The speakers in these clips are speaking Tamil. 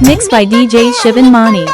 Mixed by DJ Shivan Mani.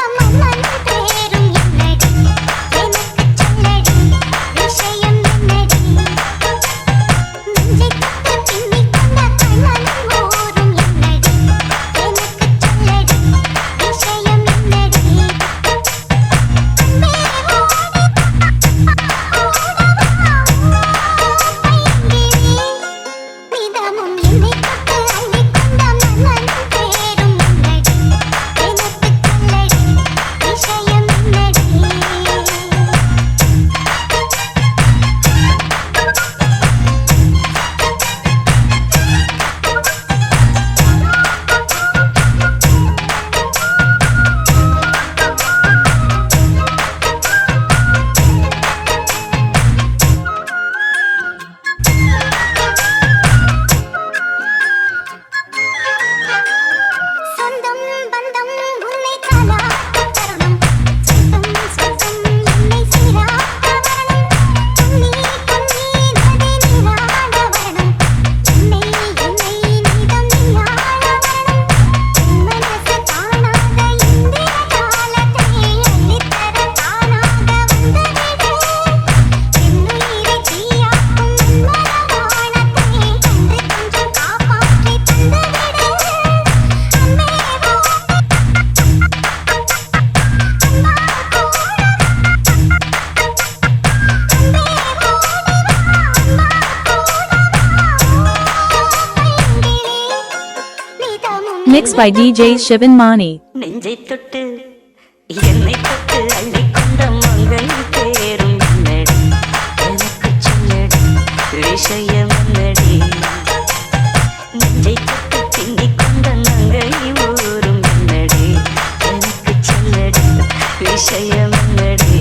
Mixed by DJ Shivan Mani. நெஞ்சை தொட்டு என்னை தொட்டு அள்ளி கொண்ட மங்கை பேரும் என்னடி எனக்கு சொல்லடி விஷயம் என்னடி நெஞ்சை தொட்டு திண்ணி கொண்ட நங்கை ஊரும் என்னடி எனக்கு சொல்லடி விஷயம் என்னடி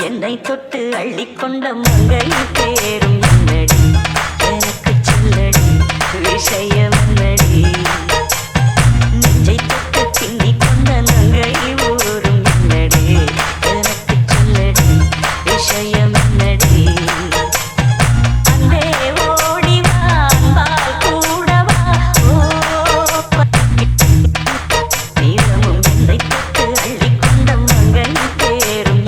என்னை தொட்டு அள்ளிக்கொண்ட மங்கை பேரும் என்னடி எனக்கு சொல்லடி விஷயம் என்னடி நெஞ்சை தொட்டு திண்ணி கொண்ட நங்கை ஊரும் என்னடி எனக்கு சொல்லடி விஷயம் என்னடி அன்பே ஓடிவா அன்பால் கூடவா நீரமும் என்னை தொட்டு அள்ளிக்கொண்ட மங்கை பேரும்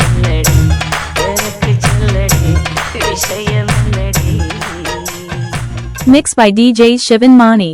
Mixed by DJ Shivan Mani.